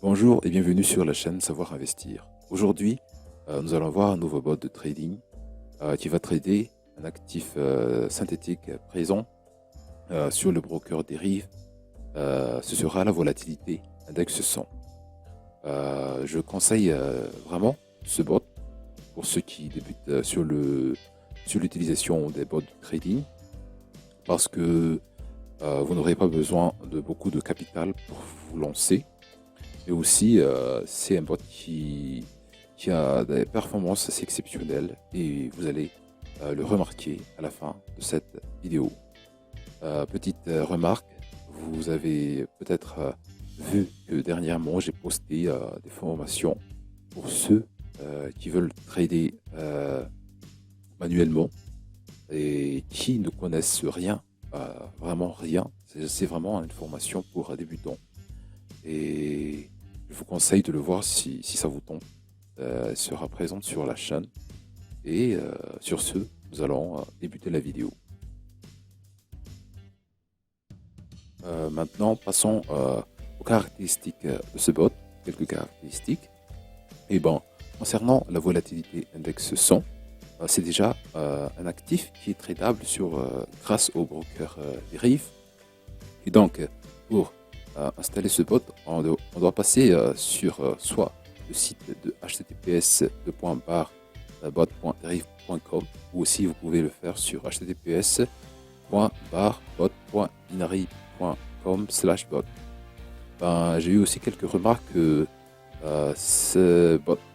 Bonjour et bienvenue sur la chaîne Savoir Investir. Aujourd'hui, nous allons voir un nouveau bot de trading qui va trader un actif synthétique présent sur le broker dérive. Ce sera la volatilité index 100. Je conseille vraiment ce bot pour ceux qui débutent sur l'utilisation des bots de trading parce que vous n'aurez pas besoin de beaucoup de capital pour vous lancer. Et aussi, c'est un bot qui a des performances assez exceptionnelles et vous allez le remarquer à la fin de cette vidéo. Petite remarque, vous avez peut-être vu que dernièrement j'ai posté des formations pour ceux qui veulent trader manuellement et qui ne connaissent rien, vraiment rien. C'est vraiment une formation pour débutants. Et je vous conseille de le voir si ça vous tente. Elle sera présente sur la chaîne. Et sur ce, nous allons débuter la vidéo. Maintenant, passons aux caractéristiques de ce bot. Quelques caractéristiques. Et bon, concernant la volatilité index 100, c'est déjà un actif qui est tradable grâce au broker dérive. Et donc, pour installer ce bot, on doit passer sur soit le site de https://bot.derive.com ou aussi vous pouvez le faire sur https://bot.binary.com/bot. J'ai eu aussi quelques remarques que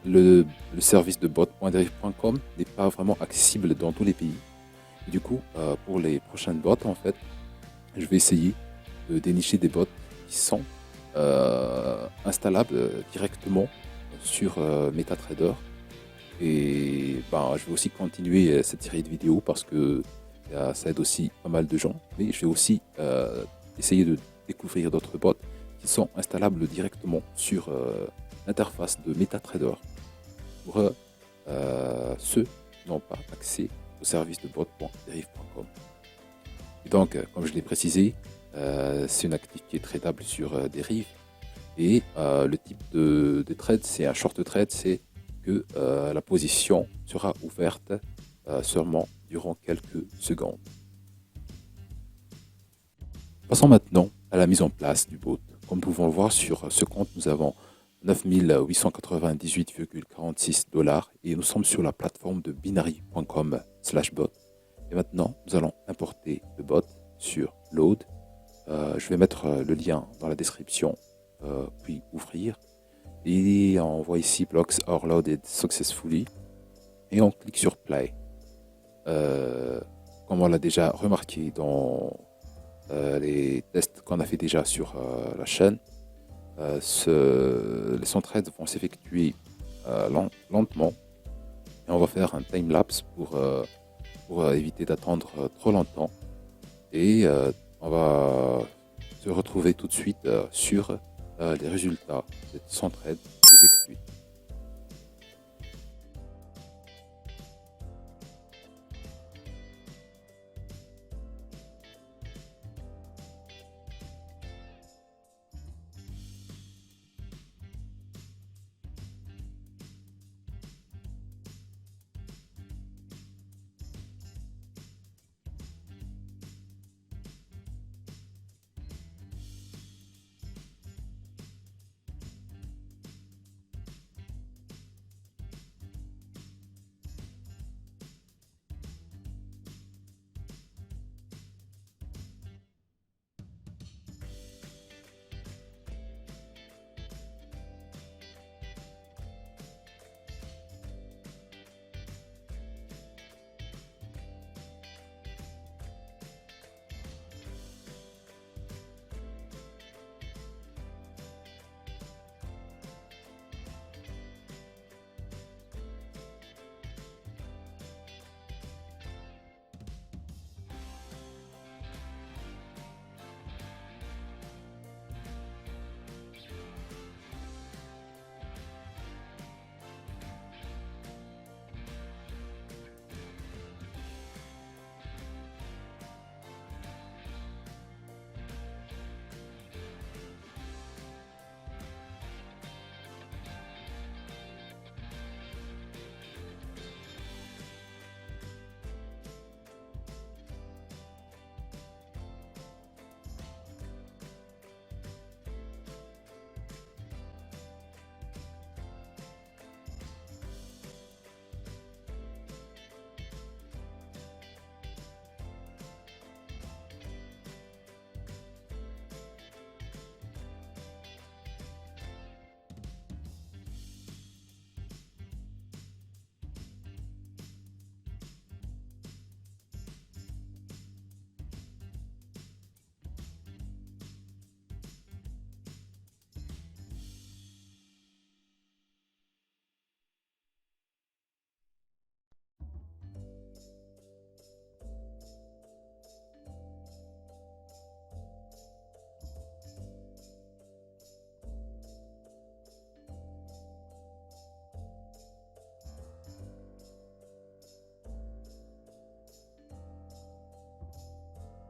le service de bot.derive.com n'est pas vraiment accessible dans tous les pays. Et du coup, pour les prochaines bots, en fait, je vais essayer de dénicher des bots qui sont installables directement sur MetaTrader. Et je vais aussi continuer cette série de vidéos parce que ça aide aussi pas mal de gens. Mais je vais aussi essayer de découvrir d'autres bots qui sont installables directement sur l'interface de MetaTrader pour ceux qui n'ont pas accès au service de bot.derive.com. Et donc, comme je l'ai précisé, c'est un actif qui est tradable sur dérive. Et le type de trade, c'est un short trade, c'est que la position sera ouverte seulement durant quelques secondes. Passons maintenant à la mise en place du bot. Comme nous pouvons le voir sur ce compte, nous avons 9 898,46 $ et nous sommes sur la plateforme de binary.com/bot. Et maintenant, nous allons importer le bot sur Load. Je vais mettre le lien dans la description, puis ouvrir. Et on voit ici Blocks are loaded successfully. Et on clique sur Play. Comme on l'a déjà remarqué dans les tests qu'on a fait déjà sur la chaîne, les trades vont s'effectuer lentement. Et on va faire un time-lapse pour éviter d'attendre trop longtemps. Et on va se retrouver tout de suite sur les résultats de son trade effectué.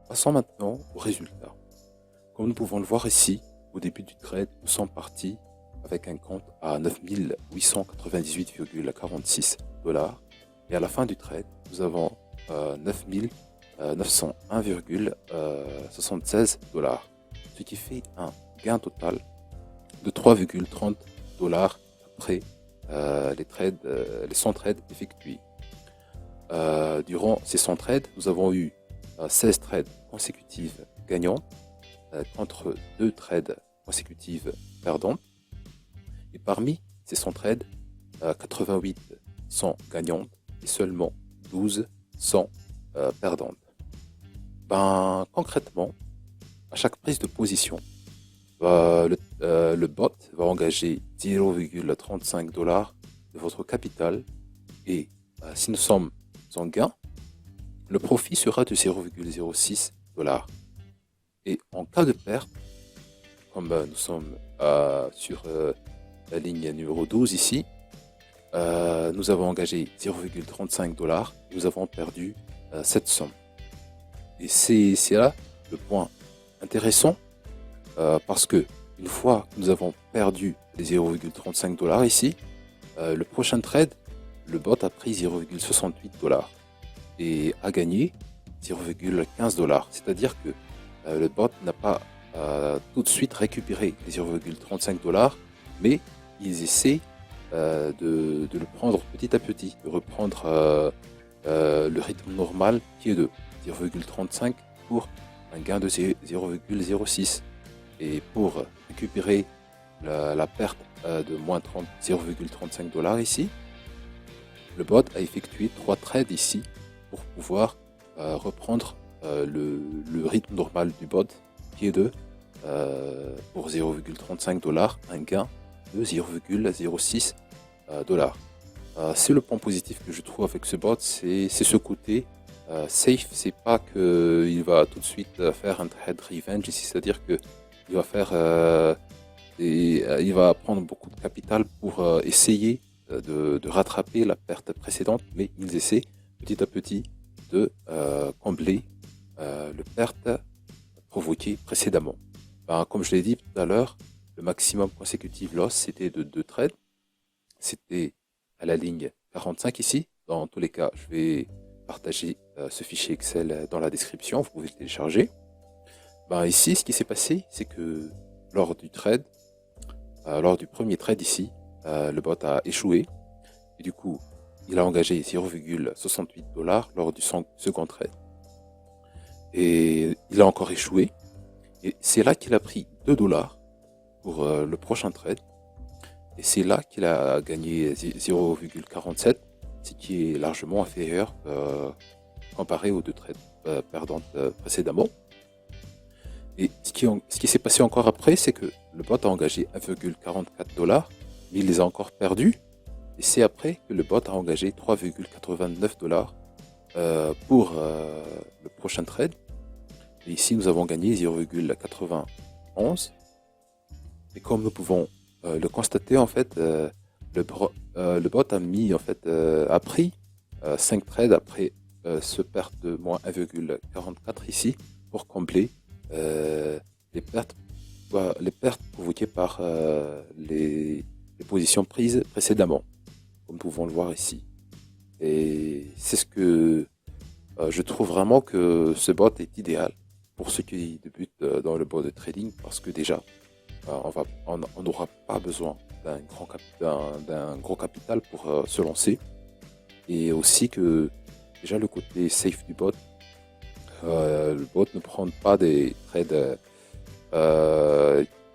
Passons maintenant au résultat. Comme nous pouvons le voir ici, au début du trade, nous sommes partis avec un compte à 9898,46 dollars. Et à la fin du trade, nous avons 9901,76 dollars. Ce qui fait un gain total de 3,30 dollars après les 100 trades effectués. Durant ces 100 trades, nous avons eu 16 trades consécutives gagnantes contre 2 trades consécutives perdantes. Et parmi ces 100 trades, 88 sont gagnantes et seulement 12 sont perdantes. Concrètement, à chaque prise de position, le bot va engager 0,35 dollars de votre capital et si nous sommes en gain, le profit sera de 0,06 dollars. Et en cas de perte, comme nous sommes sur la ligne numéro 12 ici, nous avons engagé 0,35 dollars, nous avons perdu cette somme. Et c'est là le point intéressant parce que une fois que nous avons perdu les 0,35 dollars ici, le prochain trade, le bot a pris 0,68 dollars et a gagné 0,15 dollars. C'est-à-dire que le bot n'a pas tout de suite récupéré les 0,35 dollars, mais ils essaient de le prendre petit à petit, de reprendre le rythme normal qui est de 0,35 pour un gain de 0,06. Et pour récupérer la perte de moins 0,35 dollars ici, le bot a effectué 3 trades ici pour pouvoir reprendre le rythme normal du bot qui est de pour 0,35 dollars un gain de 0,06 dollars. C'est le point positif que je trouve avec ce bot, c'est ce côté safe. C'est pas qu'il va tout de suite faire un trade revenge ici, c'est-à-dire que il va faire il va prendre beaucoup de capital pour essayer de rattraper la perte précédente, mais ils essaient petit à petit de combler le perte provoquée précédemment. Comme je l'ai dit tout à l'heure, le maximum consécutif loss c'était de 2 trades. C'était à la ligne 45 ici. Dans tous les cas, je vais partager ce fichier Excel dans la description, vous pouvez le télécharger. Ici, ce qui s'est passé, c'est que lors du trade, lors du premier trade ici, le bot a échoué. Et du coup, il a engagé 0,68 dollars lors du second trade. Et il a encore échoué. Et c'est là qu'il a pris 2 dollars pour le prochain trade. Et c'est là qu'il a gagné 0,47, ce qui est largement inférieur comparé aux 2 trades perdantes précédemment. Et ce qui s'est passé encore après, c'est que le bot a engagé 1,44 dollars, mais il les a encore perdus. Et c'est après que le bot a engagé 3,89 dollars pour le prochain trade. Et ici, nous avons gagné 0,91. Et comme nous pouvons le constater, en fait, le bot a mis, en fait, a pris 5 trades après ce perte de moins 1,44 ici pour combler les pertes provoquées par les positions prises précédemment, comme nous pouvons le voir ici. Et c'est ce que je trouve vraiment que ce bot est idéal pour ceux qui débutent dans le bot de trading, parce que déjà, on n'aura pas besoin d'un gros capital pour se lancer. Et aussi que déjà le côté safe du bot, le bot ne prend pas des trades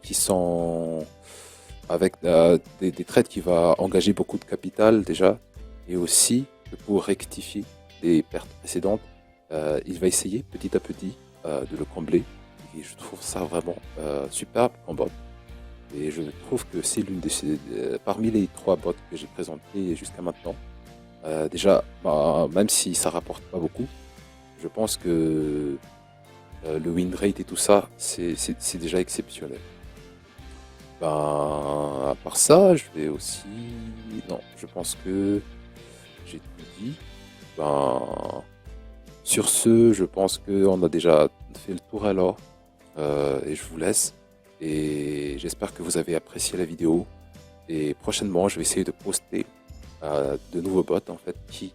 qui sont avec des trades qui va engager beaucoup de capital déjà, et aussi que pour rectifier des pertes précédentes, il va essayer petit à petit de le combler. Et je trouve ça vraiment superbe en bot. Et je trouve que c'est l'une parmi les 3 bots que j'ai présentés jusqu'à maintenant. Déjà, même si ça rapporte pas beaucoup, je pense que le win rate et tout ça, c'est déjà exceptionnel. À part ça, je vais aussi... Non, je pense que j'ai tout dit. Sur ce, je pense qu'on a déjà on fait le tour alors et je vous laisse. Et j'espère que vous avez apprécié la vidéo. Et prochainement, je vais essayer de poster de nouveaux bots en fait qui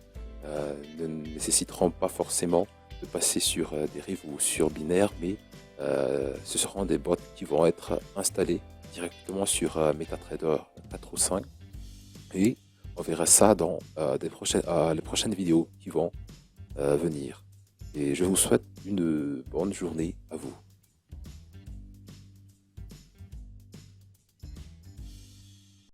ne nécessiteront pas forcément de passer sur des rives ou sur binaire, mais ce seront des bots qui vont être installés directement sur MetaTrader 4 ou 5. Et on verra ça dans les prochaines vidéos qui vont venir. Et je vous souhaite une bonne journée à vous.